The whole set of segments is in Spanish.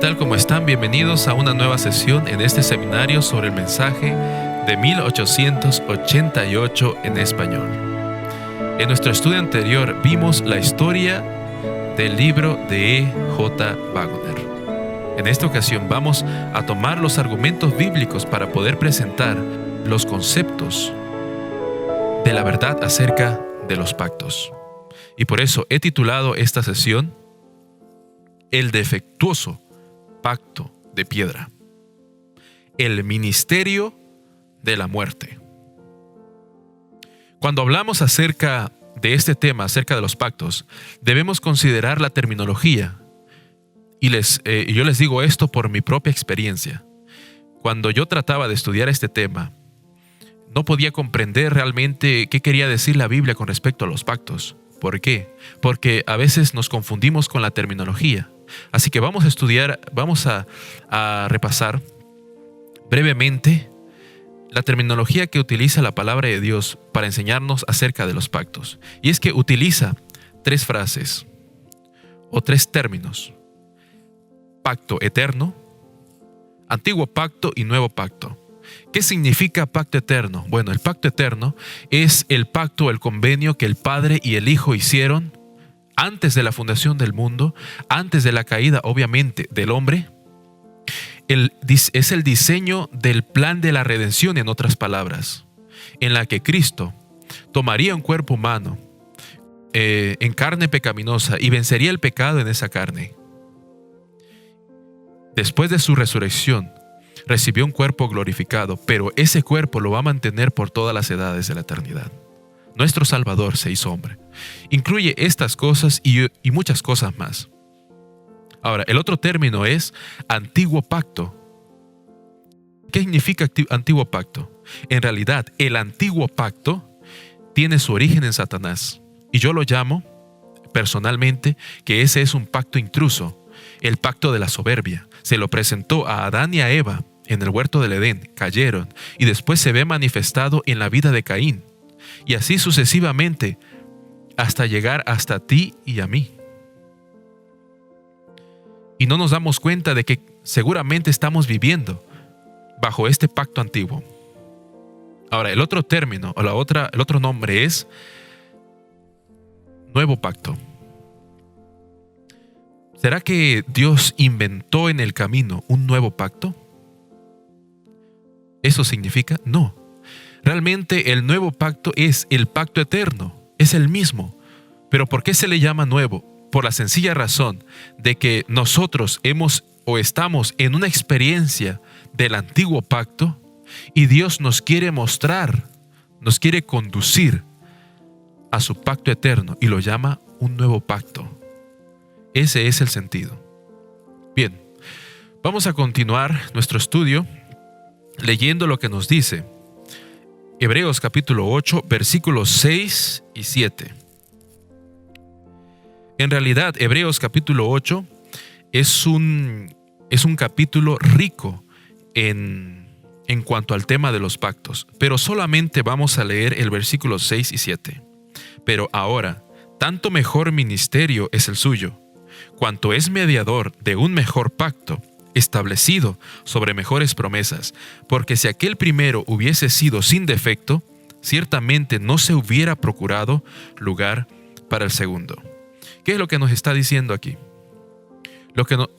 tal? ¿Cómo están? Bienvenidos a una nueva sesión en este seminario sobre el mensaje de 1888 en español. En nuestro estudio anterior vimos la historia del libro de E. J. Waggoner. En esta ocasión vamos a tomar los argumentos bíblicos para poder presentar los conceptos de la verdad acerca de los pactos. Y por eso he titulado esta sesión El defectuoso pacto de piedra. El ministerio de la muerte. Cuando hablamos acerca de este tema, acerca de los pactos, debemos considerar la terminología. Y yo les digo esto por mi propia experiencia. Cuando yo trataba de estudiar este tema, no podía comprender realmente qué quería decir la Biblia con respecto a los pactos. ¿Por qué? Porque a veces nos confundimos con la terminología. Así que vamos a repasar brevemente la terminología que utiliza la palabra de Dios para enseñarnos acerca de los pactos. Y es que utiliza tres frases o tres términos: pacto eterno, antiguo pacto y nuevo pacto. ¿Qué significa pacto eterno? Bueno, el pacto eterno es el pacto o el convenio que el Padre y el Hijo hicieron antes de la fundación del mundo, antes de la caída, obviamente, del hombre. Es el diseño del plan de la redención, en otras palabras, en la que Cristo tomaría un cuerpo humano en carne pecaminosa y vencería el pecado en esa carne. Después de su resurrección, recibió un cuerpo glorificado, pero ese cuerpo lo va a mantener por todas las edades de la eternidad. Nuestro Salvador se hizo hombre. Incluye estas cosas y muchas cosas más. Ahora, el otro término es antiguo pacto. ¿Qué significa antiguo pacto? En realidad, el antiguo pacto tiene su origen en Satanás. Y yo lo llamo, personalmente, que ese es un pacto intruso, el pacto de la soberbia. Se lo presentó a Adán y a Eva en el huerto del Edén, cayeron, y después se ve manifestado en la vida de Caín. Y así sucesivamente, hasta llegar hasta ti y a mí. Y no nos damos cuenta de que seguramente estamos viviendo bajo este pacto antiguo. Ahora, el otro término, o el otro nombre es nuevo pacto. ¿Será que Dios inventó en el camino un nuevo pacto? ¿Eso significa? No. Realmente el nuevo pacto es el pacto eterno, es el mismo. ¿Pero por qué se le llama nuevo? Por la sencilla razón de que nosotros estamos en una experiencia del antiguo pacto y Dios nos quiere mostrar, nos quiere conducir a su pacto eterno y lo llama un nuevo pacto. Ese es el sentido. Bien, vamos a continuar nuestro estudio leyendo lo que nos dice Hebreos capítulo 8, versículos 6 y 7. En realidad, Hebreos capítulo 8 es un capítulo rico en cuanto al tema de los pactos, pero solamente vamos a leer el versículo 6 y 7. Pero ahora, tanto mejor ministerio es el suyo, cuanto es mediador de un mejor pacto, establecido sobre mejores promesas, porque si aquel primero hubiese sido sin defecto, ciertamente no se hubiera procurado lugar para el segundo. ¿Qué es lo que nos está diciendo aquí?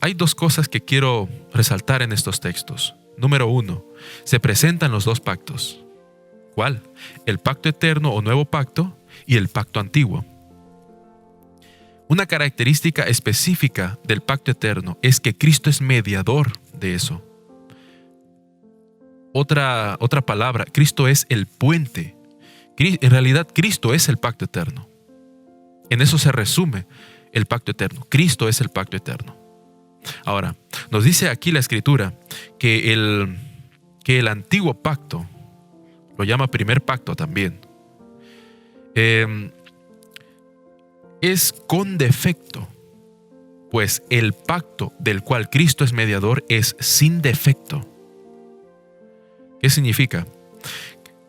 Hay dos cosas que quiero resaltar en estos textos. Número 1, se presentan los dos pactos. ¿Cuál? El pacto eterno o nuevo pacto y el pacto antiguo. Una característica específica del pacto eterno es que Cristo es mediador de eso. Otra palabra, Cristo es el puente. En realidad, Cristo es el pacto eterno. En eso se resume el pacto eterno. Cristo es el pacto eterno. Ahora, nos dice aquí la Escritura que el antiguo pacto, lo llama primer pacto también, es con defecto, pues el pacto del cual Cristo es mediador es sin defecto. ¿Qué significa?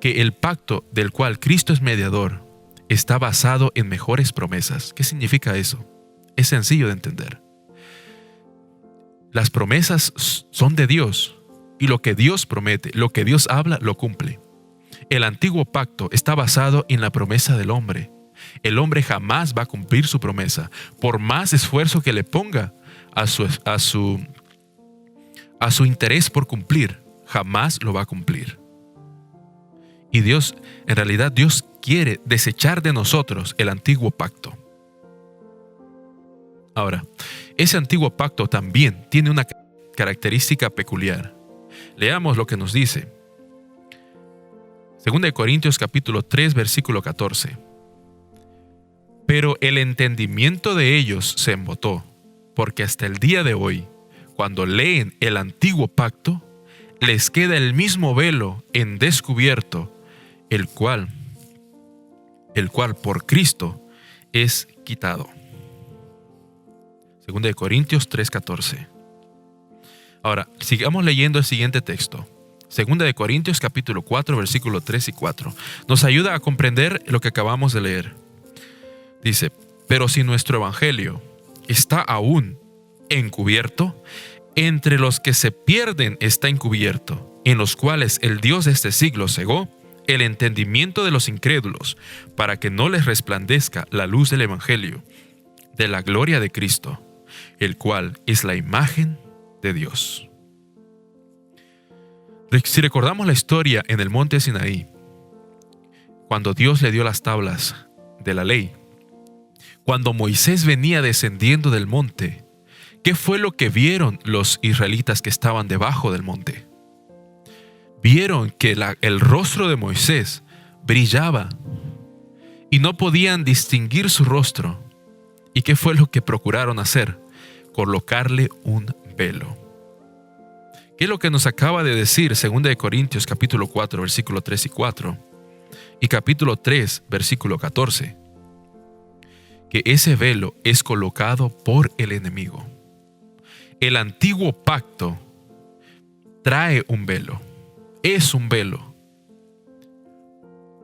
Que el pacto del cual Cristo es mediador está basado en mejores promesas. ¿Qué significa eso? Es sencillo de entender. Las promesas son de Dios, y lo que Dios promete, lo que Dios habla, lo cumple. El antiguo pacto está basado en la promesa del hombre. El hombre jamás va a cumplir su promesa, por más esfuerzo que le ponga a su interés por cumplir, jamás lo va a cumplir. Y Dios, en realidad, Dios quiere desechar de nosotros el antiguo pacto. Ahora, ese antiguo pacto también tiene una característica peculiar. Leamos lo que nos dice. 2 Corintios capítulo 3, versículo 14. Pero el entendimiento de ellos se embotó, porque hasta el día de hoy, cuando leen el antiguo pacto, les queda el mismo velo en descubierto, el cual por Cristo es quitado. 2 Corintios 3:14. Ahora, sigamos leyendo el siguiente texto. 2 Corintios capítulo 4, versículo 3 y 4. Nos ayuda a comprender lo que acabamos de leer. Dice, pero si nuestro evangelio está aún encubierto, entre los que se pierden está encubierto, en los cuales el Dios de este siglo cegó el entendimiento de los incrédulos, para que no les resplandezca la luz del evangelio, de la gloria de Cristo, el cual es la imagen de Dios. Si recordamos la historia en el monte Sinaí, cuando Dios le dio las tablas de la ley, cuando Moisés venía descendiendo del monte, ¿qué fue lo que vieron los israelitas que estaban debajo del monte? Vieron que el rostro de Moisés brillaba y no podían distinguir su rostro. ¿Y qué fue lo que procuraron hacer? Colocarle un velo. ¿Qué es lo que nos acaba de decir 2 Corintios capítulo 4, versículo 3 y 4? Y capítulo 3, versículo 14. Que ese velo es colocado por el enemigo. El antiguo pacto trae un velo. Es un velo.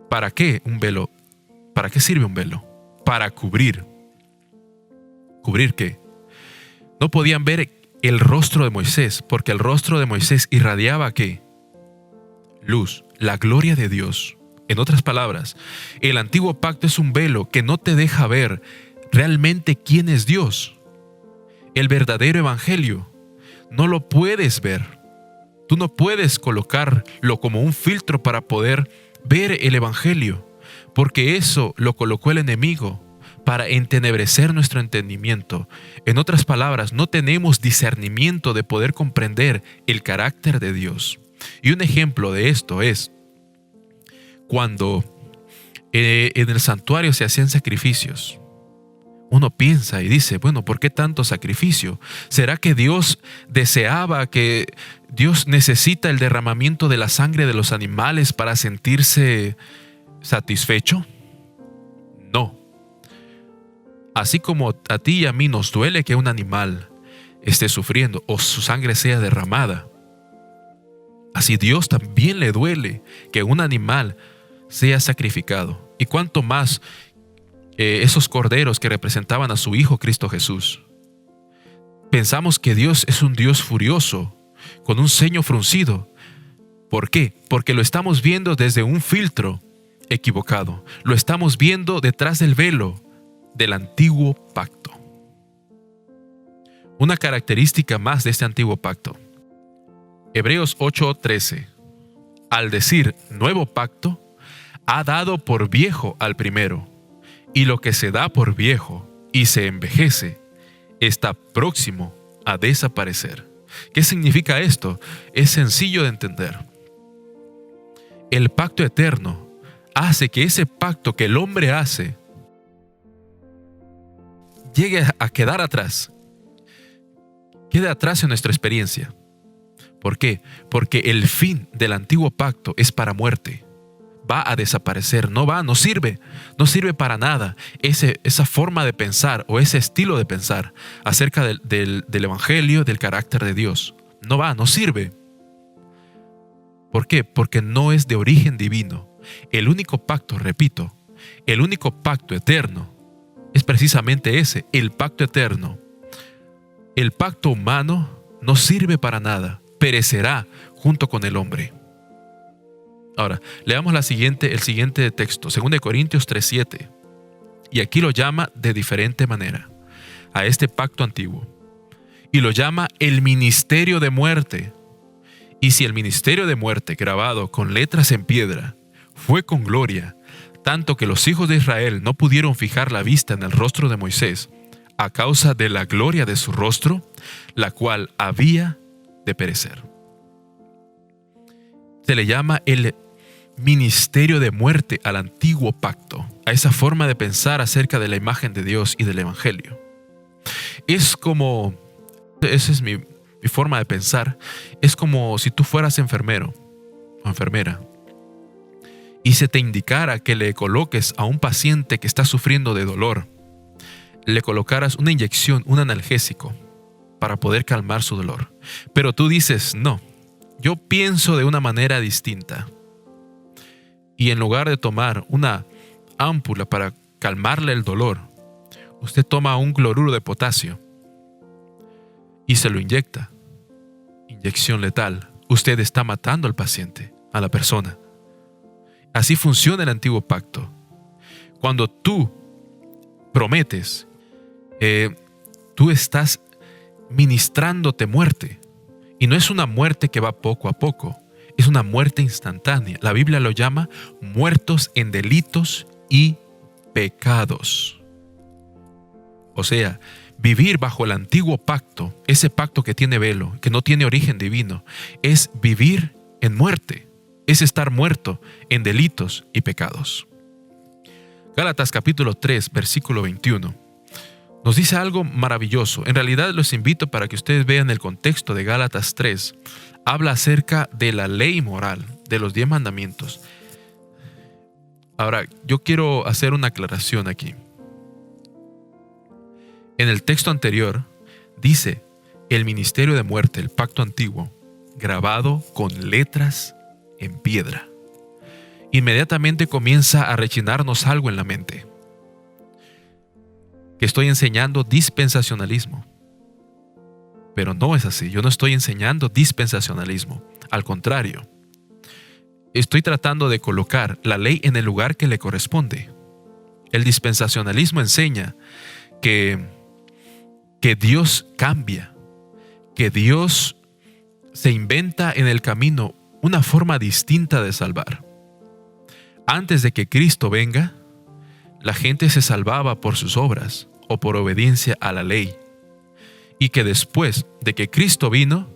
¿Para qué un velo? ¿Para qué sirve un velo? Para cubrir. ¿Cubrir qué? No podían ver el rostro de Moisés, porque el rostro de Moisés irradiaba ¿qué? Luz, la gloria de Dios. En otras palabras, el antiguo pacto es un velo que no te deja ver realmente quién es Dios. El verdadero evangelio no lo puedes ver. Tú no puedes colocarlo como un filtro para poder ver el evangelio, porque eso lo colocó el enemigo para entenebrecer nuestro entendimiento. En otras palabras, no tenemos discernimiento de poder comprender el carácter de Dios. Y un ejemplo de esto es cuando en el santuario se hacían sacrificios. Uno piensa y dice, bueno, ¿por qué tanto sacrificio? ¿Será que Dios deseaba, que Dios necesita el derramamiento de la sangre de los animales para sentirse satisfecho? No. Así como a ti y a mí nos duele que un animal esté sufriendo o su sangre sea derramada, así Dios también le duele que un animal sea sacrificado. Y cuánto más esos corderos que representaban a su Hijo Cristo Jesús. Pensamos que Dios es un Dios furioso, con un ceño fruncido. ¿Por qué? Porque lo estamos viendo desde un filtro equivocado. Lo estamos viendo detrás del velo del antiguo pacto. Una característica más de este antiguo pacto. Hebreos 8:13. Al decir nuevo pacto, ha dado por viejo al primero, y lo que se da por viejo y se envejece está próximo a desaparecer. ¿Qué significa esto? Es sencillo de entender. El pacto eterno hace que ese pacto que el hombre hace llegue a quedar atrás. Quede atrás en nuestra experiencia. ¿Por qué? Porque el fin del antiguo pacto es para muerte. Va a desaparecer, no sirve para nada esa forma de pensar o ese estilo de pensar acerca del evangelio, del carácter de Dios. No sirve. ¿Por qué? Porque no es de origen divino. El único pacto, repito, el único pacto eterno es precisamente ese, el pacto eterno. El pacto humano no sirve para nada, perecerá junto con el hombre. Ahora, leamos el siguiente texto, 2 Corintios 3:7. Y aquí lo llama de diferente manera a este pacto antiguo. Y lo llama el ministerio de muerte. Y si el ministerio de muerte, grabado con letras en piedra, fue con gloria, tanto que los hijos de Israel no pudieron fijar la vista en el rostro de Moisés, a causa de la gloria de su rostro, la cual había de perecer. Se le llama el ministerio de muerte al antiguo pacto, a esa forma de pensar acerca de la imagen de Dios y del Evangelio. Esa es mi forma de pensar, es como si tú fueras enfermero o enfermera y se te indicara que le coloques a un paciente que está sufriendo de dolor, le colocaras una inyección, un analgésico, para poder calmar su dolor. Pero tú dices, no, yo pienso de una manera distinta. Y en lugar de tomar una ámpula para calmarle el dolor, usted toma un cloruro de potasio y se lo inyecta. Inyección letal. Usted está matando al paciente, a la persona. Así funciona el antiguo pacto. Cuando tú prometes, tú estás ministrándote muerte. Y no es una muerte que va poco a poco. Es una muerte instantánea. La Biblia lo llama muertos en delitos y pecados. O sea, vivir bajo el antiguo pacto, ese pacto que tiene velo, que no tiene origen divino, es vivir en muerte. Es estar muerto en delitos y pecados. Gálatas capítulo 3, versículo 21. Nos dice algo maravilloso. En realidad los invito para que ustedes vean el contexto de Gálatas 3. Habla acerca de la ley moral, de los 10 mandamientos. Ahora, yo quiero hacer una aclaración aquí. En el texto anterior dice el ministerio de muerte, el pacto antiguo, grabado con letras en piedra. Inmediatamente comienza a rechinarnos algo en la mente. Que estoy enseñando dispensacionalismo. Pero no es así, yo no estoy enseñando dispensacionalismo. Al contrario, estoy tratando de colocar la ley en el lugar que le corresponde. El dispensacionalismo enseña que Dios cambia, que Dios se inventa en el camino una forma distinta de salvar. Antes de que Cristo venga, la gente se salvaba por sus obras o por obediencia a la ley. Y que después de que Cristo vino,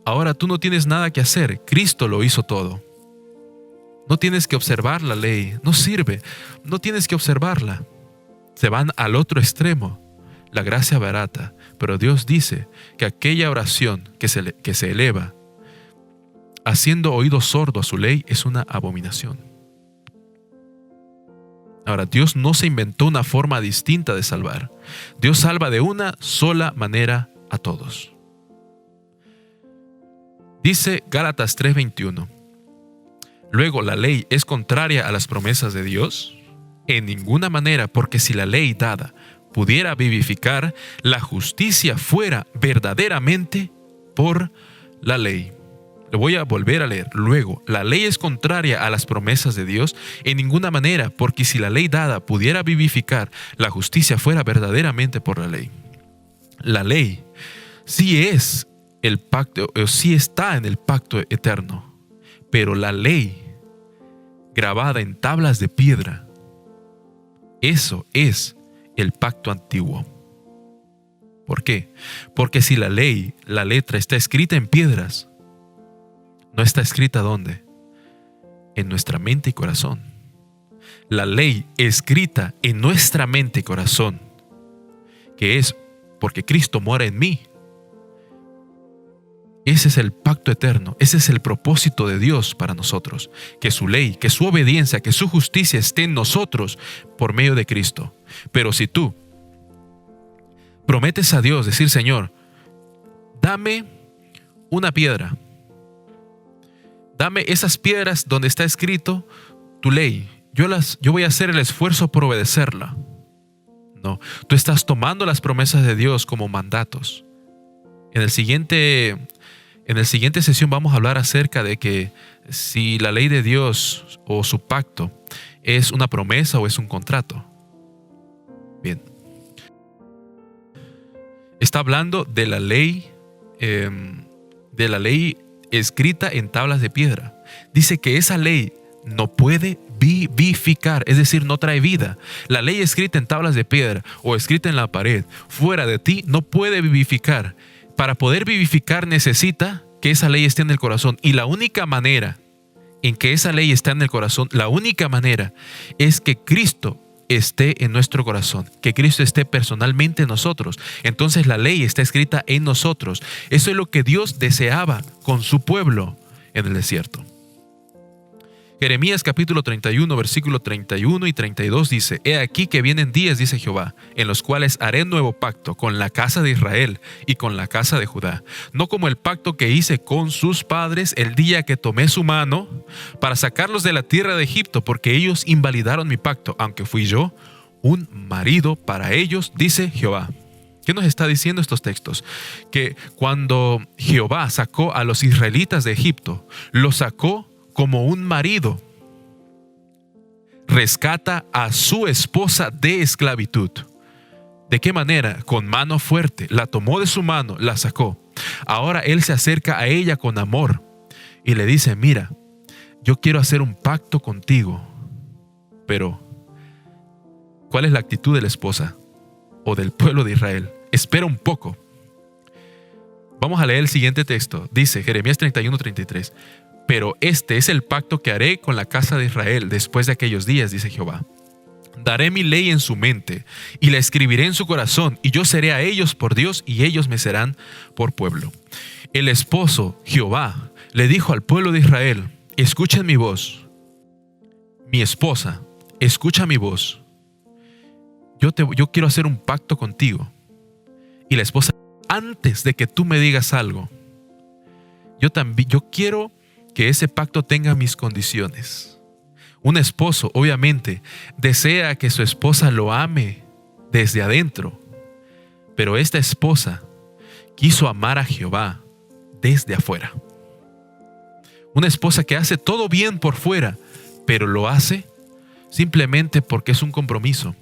ahora tú no tienes nada que hacer. Cristo lo hizo todo. No tienes que observar la ley. No sirve. No tienes que observarla. Se van al otro extremo. La gracia barata. Pero Dios dice que aquella oración que se eleva haciendo oído sordo a su ley es una abominación. Ahora, Dios no se inventó una forma distinta de salvar. Dios salva de una sola manera a todos. Dice Gálatas 3:21. Luego, ¿la ley es contraria a las promesas de Dios? En ninguna manera, porque si la ley dada pudiera vivificar, la justicia fuera verdaderamente por la ley. Lo voy a volver a leer. Luego, ¿la ley es contraria a las promesas de Dios? En ninguna manera, porque si la ley dada pudiera vivificar, la justicia fuera verdaderamente por la ley. La ley sí es el pacto, sí está en el pacto eterno, pero la ley grabada en tablas de piedra, eso es el pacto antiguo. ¿Por qué? Porque si la ley, la letra está escrita en piedras, no está escrita ¿dónde? En nuestra mente y corazón. La ley escrita en nuestra mente y corazón, que es porque Cristo mora en mí. Ese es el pacto eterno, ese es el propósito de Dios para nosotros, que su ley, que su obediencia, que su justicia esté en nosotros por medio de Cristo. Pero si tú prometes a Dios decir, Señor, dame una piedra, dame esas piedras donde está escrito tu ley, yo voy a hacer el esfuerzo por obedecerla. No, tú estás tomando las promesas de Dios como mandatos. En el siguiente sesión vamos a hablar acerca de que si la ley de Dios o su pacto es una promesa o es un contrato. Bien. Está hablando de la ley escrita en tablas de piedra. Dice que esa ley no puede vivificar, es decir, no trae vida. La ley escrita en tablas de piedra o escrita en la pared, fuera de ti, no puede vivificar. Para poder vivificar necesita que esa ley esté en el corazón. Y la única manera en que esa ley está en el corazón, la única manera es que Cristo esté en nuestro corazón, que Cristo esté personalmente en nosotros. Entonces la ley está escrita en nosotros. Eso es lo que Dios deseaba con su pueblo en el desierto. Jeremías capítulo 31, versículo 31 y 32 dice: He aquí que vienen días, dice Jehová, en los cuales haré nuevo pacto con la casa de Israel y con la casa de Judá, no como el pacto que hice con sus padres el día que tomé su mano para sacarlos de la tierra de Egipto, porque ellos invalidaron mi pacto, aunque fui yo un marido para ellos, dice Jehová. ¿Qué nos está diciendo estos textos? Que cuando Jehová sacó a los israelitas de Egipto, los sacó como un marido rescata a su esposa de esclavitud. ¿De qué manera? Con mano fuerte. La tomó de su mano, la sacó. Ahora él se acerca a ella con amor y le dice: mira, yo quiero hacer un pacto contigo. Pero, ¿cuál es la actitud de la esposa o del pueblo de Israel? Espera un poco. Vamos a leer el siguiente texto. Dice Jeremías 31:33. Pero este es el pacto que haré con la casa de Israel después de aquellos días, dice Jehová. Daré mi ley en su mente y la escribiré en su corazón, y yo seré a ellos por Dios y ellos me serán por pueblo. El esposo, Jehová, le dijo al pueblo de Israel: escuchen mi voz. Mi esposa, escucha mi voz. Yo quiero hacer un pacto contigo. Y la esposa: antes de que tú me digas algo, yo quiero que ese pacto tenga mis condiciones. Un esposo, obviamente, desea que su esposa lo ame desde adentro, pero esta esposa quiso amar a Jehová desde afuera. Una esposa que hace todo bien por fuera, pero lo hace simplemente porque es un compromiso.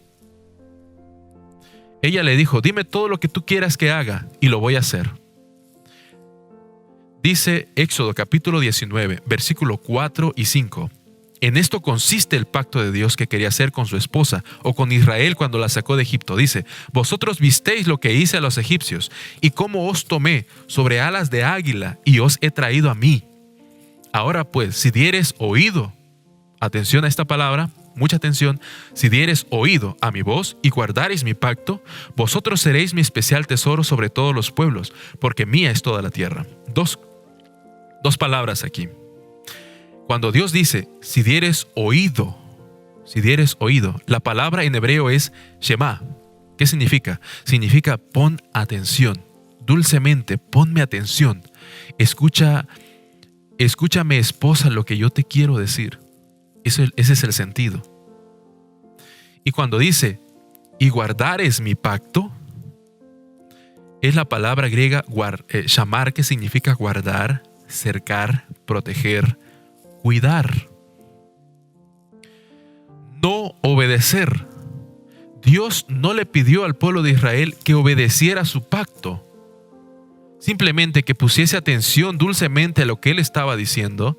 Ella le dijo: dime todo lo que tú quieras que haga y lo voy a hacer. Dice Éxodo capítulo 19, versículo 4 y 5. En esto consiste el pacto de Dios que quería hacer con su esposa o con Israel cuando la sacó de Egipto. Dice: vosotros visteis lo que hice a los egipcios y cómo os tomé sobre alas de águila y os he traído a mí. Ahora pues, si dieres oído, atención a esta palabra, mucha atención, si dieres oído a mi voz y guardareis mi pacto, vosotros seréis mi especial tesoro sobre todos los pueblos, porque mía es toda la tierra. Dos palabras aquí. Cuando Dios dice: si dieres oído, la palabra en hebreo es Shema. ¿Qué significa? Significa pon atención. Dulcemente, ponme atención. Escúchame, esposa, lo que yo te quiero decir. Ese es el sentido. Y cuando dice: y guardares mi pacto, es la palabra griega shamar, que significa guardar, cercar, proteger, cuidar. No obedecer. Dios no le pidió al pueblo de Israel que obedeciera su pacto, simplemente que pusiese atención dulcemente a lo que él estaba diciendo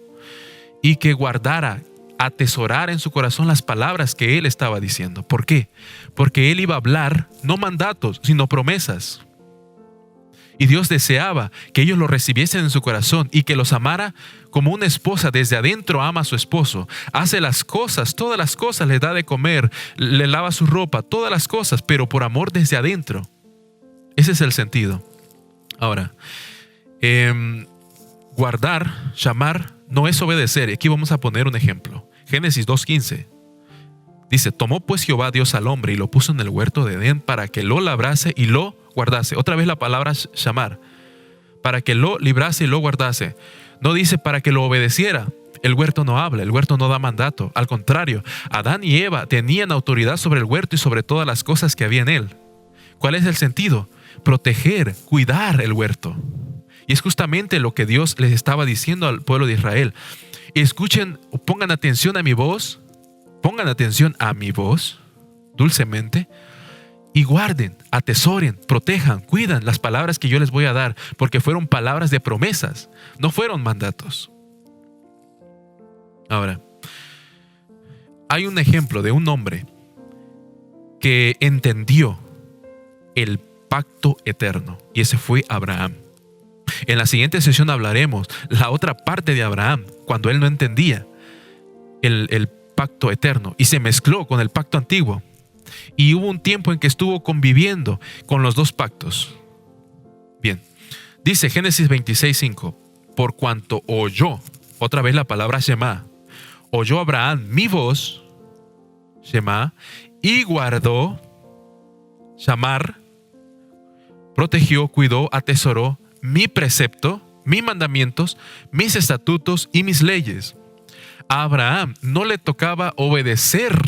y que guardara, atesorara en su corazón las palabras que él estaba diciendo. ¿Por qué? Porque él iba a hablar no mandatos, sino promesas. Y Dios deseaba que ellos lo recibiesen en su corazón y que los amara como una esposa desde adentro ama a su esposo. Hace las cosas, todas las cosas, le da de comer, le lava su ropa, todas las cosas, pero por amor desde adentro. Ese es el sentido. Ahora, guardar, shamar, no es obedecer. Aquí vamos a poner un ejemplo. Génesis 2:15. Dice: tomó pues Jehová Dios al hombre y lo puso en el huerto de Edén para que lo labrase y lo guardase. Otra vez la palabra shamar. Para que lo librase y lo guardase. No dice para que lo obedeciera. El huerto no habla, el huerto no da mandato. Al contrario, Adán y Eva tenían autoridad sobre el huerto y sobre todas las cosas que había en él. ¿Cuál es el sentido? proteger, cuidar el huerto. Y es justamente lo que Dios les estaba diciendo al pueblo de Israel. Escuchen, pongan atención a mi voz, dulcemente, y guarden, atesoren, protejan, cuidan las palabras que yo les voy a dar, porque fueron palabras de promesas, no fueron mandatos. Ahora, hay un ejemplo de un hombre que entendió el pacto eterno, y ese fue Abraham. En la siguiente sesión hablaremos la otra parte de Abraham, cuando él no entendía el pacto eterno y se mezcló con el pacto antiguo. Y hubo un tiempo en que estuvo conviviendo con los dos pactos. Bien, dice Génesis 26:5, por cuanto oyó, otra vez la palabra Shema, oyó Abraham mi voz, Shema, y guardó, Shamar, protegió, cuidó, atesoró mi precepto, mis mandamientos, mis estatutos y mis leyes. A Abraham no le tocaba obedecer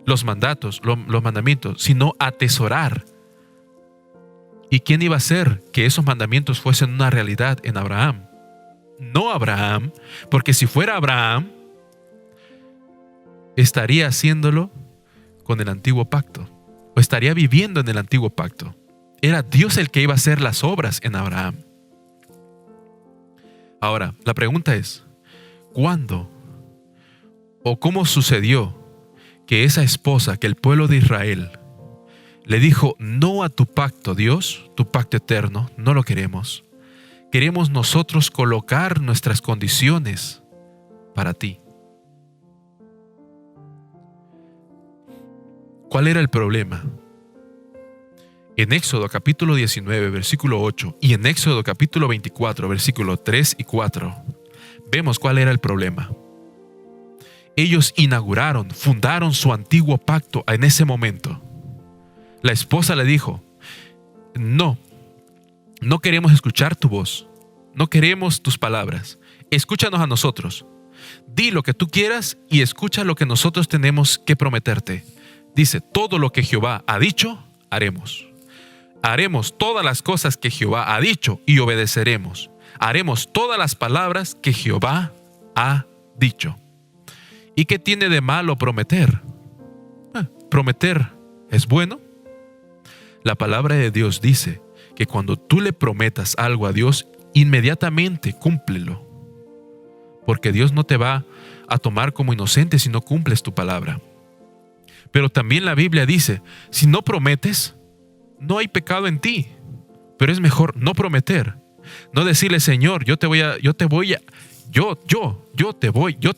los mandatos, los mandamientos, sino atesorar. ¿Y quién iba a hacer que esos mandamientos fuesen una realidad en Abraham? No Abraham, porque si fuera Abraham, estaría haciéndolo con el antiguo pacto, o estaría viviendo en el antiguo pacto. Era Dios el que iba a hacer las obras en Abraham. Ahora, la pregunta es, ¿cuándo o cómo sucedió que esa esposa, que el pueblo de Israel le dijo no a tu pacto, Dios, tu pacto eterno, no lo queremos? Queremos nosotros colocar nuestras condiciones para ti. ¿Cuál era el problema? En Éxodo capítulo 19, versículo 8 y en Éxodo capítulo 24, versículo 3 y 4, vemos cuál era el problema. Ellos inauguraron, fundaron su antiguo pacto en ese momento. La esposa le dijo, no queremos escuchar tu voz, no queremos tus palabras, escúchanos a nosotros. Di lo que tú quieras y escucha lo que nosotros tenemos que prometerte. Dice, todo lo que Jehová ha dicho, haremos. Haremos todas las cosas que Jehová ha dicho y obedeceremos. Haremos todas las palabras que Jehová ha dicho. ¿Y qué tiene de malo prometer? ¿Prometer es bueno? La palabra de Dios dice que cuando tú le prometas algo a Dios, inmediatamente cúmplelo. Porque Dios no te va a tomar como inocente si no cumples tu palabra. Pero también la Biblia dice, si no prometes, no hay pecado en ti, pero es mejor no prometer, no decirle, Señor, yo te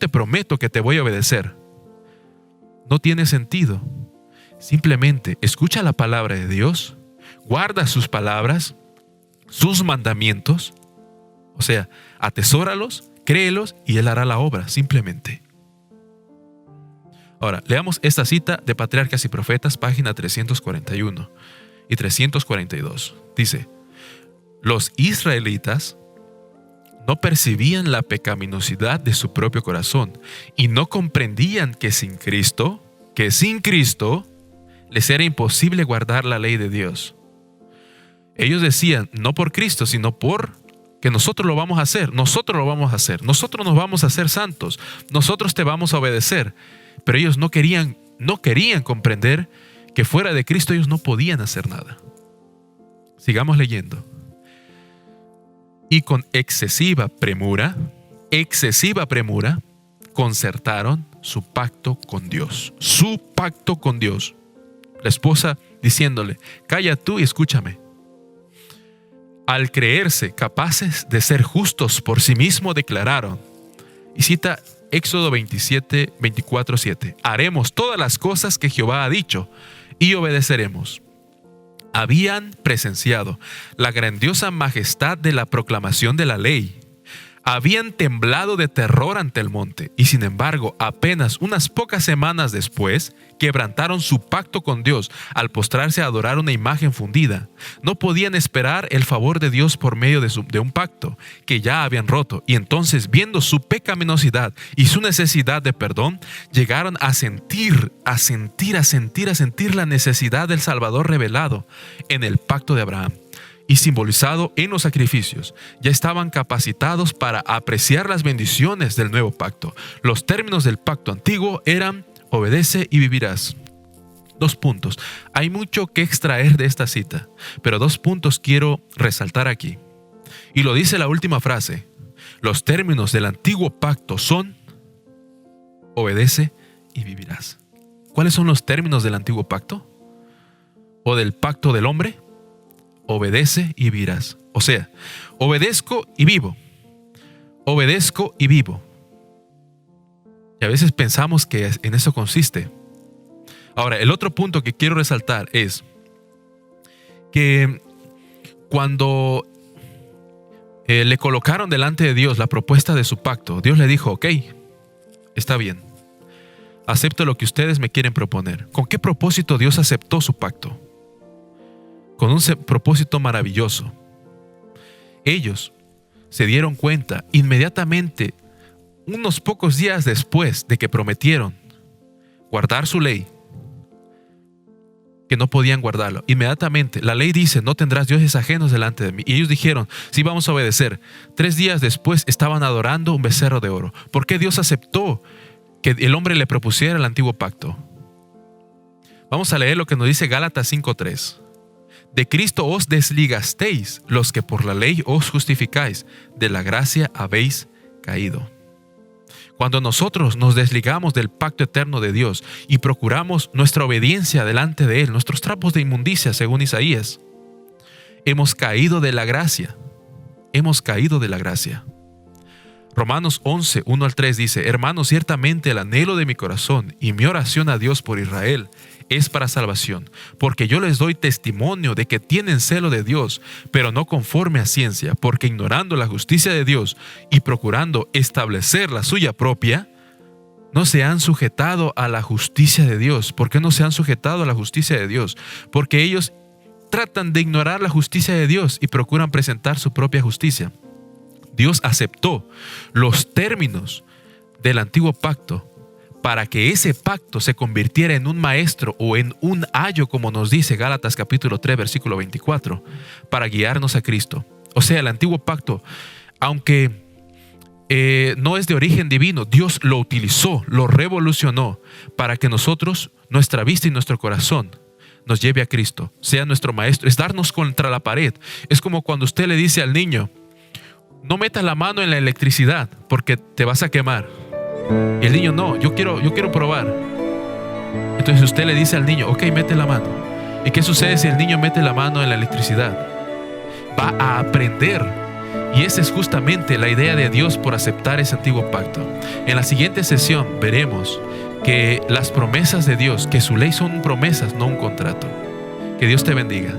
prometo que te voy a obedecer. No tiene sentido. Simplemente escucha la palabra de Dios, guarda sus palabras, sus mandamientos, o sea, atesóralos, créelos y Él hará la obra, simplemente. Ahora, leamos esta cita de Patriarcas y Profetas, página 341 y 342. Dice, los israelitas no percibían la pecaminosidad de su propio corazón y no comprendían que sin Cristo les era imposible guardar la ley de Dios. Ellos decían, no por Cristo, sino por que nosotros lo vamos a hacer, nosotros nos vamos a hacer santos, nosotros te vamos a obedecer. Pero ellos no querían comprender que fuera de Cristo ellos no podían hacer nada. Sigamos leyendo. Y con excesiva premura, concertaron su pacto con Dios. Su pacto con Dios. La esposa diciéndole, calla tú y escúchame. Al creerse capaces de ser justos por sí mismos declararon, y cita Éxodo 27, 24, 7. Haremos todas las cosas que Jehová ha dicho y obedeceremos. Habían presenciado la grandiosa majestad de la proclamación de la ley. habían temblado de terror ante el monte, y sin embargo, apenas unas pocas semanas después, quebrantaron su pacto con Dios al postrarse a adorar una imagen fundida. No podían esperar el favor de Dios por medio de un pacto que ya habían roto, y entonces, viendo su pecaminosidad y su necesidad de perdón, llegaron a sentir la necesidad del Salvador revelado en el pacto de Abraham y simbolizado en los sacrificios. Ya estaban capacitados para apreciar las bendiciones del nuevo pacto. Los términos del pacto antiguo eran: obedece y vivirás. 2 puntos. Hay mucho que extraer de esta cita, pero 2 puntos quiero resaltar aquí. Y lo dice la última frase. Los términos del antiguo pacto son: obedece y vivirás. ¿Cuáles son los términos del antiguo pacto? ¿O del pacto del hombre? Obedece y vivirás. O sea, obedezco y vivo. Obedezco y vivo. Y a veces pensamos que en eso consiste. Ahora, el otro punto que quiero resaltar es que cuando le colocaron delante de Dios la propuesta de su pacto, Dios le dijo: ok, está bien, acepto lo que ustedes me quieren proponer. ¿Con qué propósito Dios aceptó su pacto? Con un propósito maravilloso. Ellos se dieron cuenta inmediatamente, unos pocos días después de que prometieron guardar su ley, que no podían guardarlo. Inmediatamente la ley dice: no tendrás dioses ajenos delante de mí. Y ellos dijeron: sí, vamos a obedecer. 3 días después estaban adorando un becerro de oro. ¿Por qué Dios aceptó que el hombre le propusiera el antiguo pacto? Vamos a leer lo que nos dice Gálatas 5:3. De Cristo os desligasteis, los que por la ley os justificáis, de la gracia habéis caído. Cuando nosotros nos desligamos del pacto eterno de Dios y procuramos nuestra obediencia delante de Él, nuestros trapos de inmundicia, según Isaías, hemos caído de la gracia. Hemos caído de la gracia. Romanos 11, 1-3 dice: hermanos, ciertamente el anhelo de mi corazón y mi oración a Dios por Israel es para salvación, porque yo les doy testimonio de que tienen celo de Dios, pero no conforme a ciencia, porque ignorando la justicia de Dios y procurando establecer la suya propia, no se han sujetado a la justicia de Dios. ¿Por qué no se han sujetado a la justicia de Dios? Porque ellos tratan de ignorar la justicia de Dios y procuran presentar su propia justicia. Dios aceptó los términos del antiguo pacto para que ese pacto se convirtiera en un maestro o en un ayo, como nos dice Gálatas capítulo 3, versículo 24, para guiarnos a Cristo. O sea, el antiguo pacto, aunque no es de origen divino, Dios lo utilizó, lo revolucionó para que nosotros, nuestra vista y nuestro corazón, nos lleve a Cristo, sea nuestro maestro. Es darnos contra la pared. Es como cuando usted le dice al niño: no metas la mano en la electricidad porque te vas a quemar. Y el niño: no, yo quiero probar. Entonces usted le dice al niño: ok, mete la mano. ¿Y qué sucede si el niño mete la mano en la electricidad? Va a aprender. Y esa es justamente la idea de Dios por aceptar ese antiguo pacto. En la siguiente sesión veremos que las promesas de Dios, que su ley son promesas, no un contrato. Que Dios te bendiga.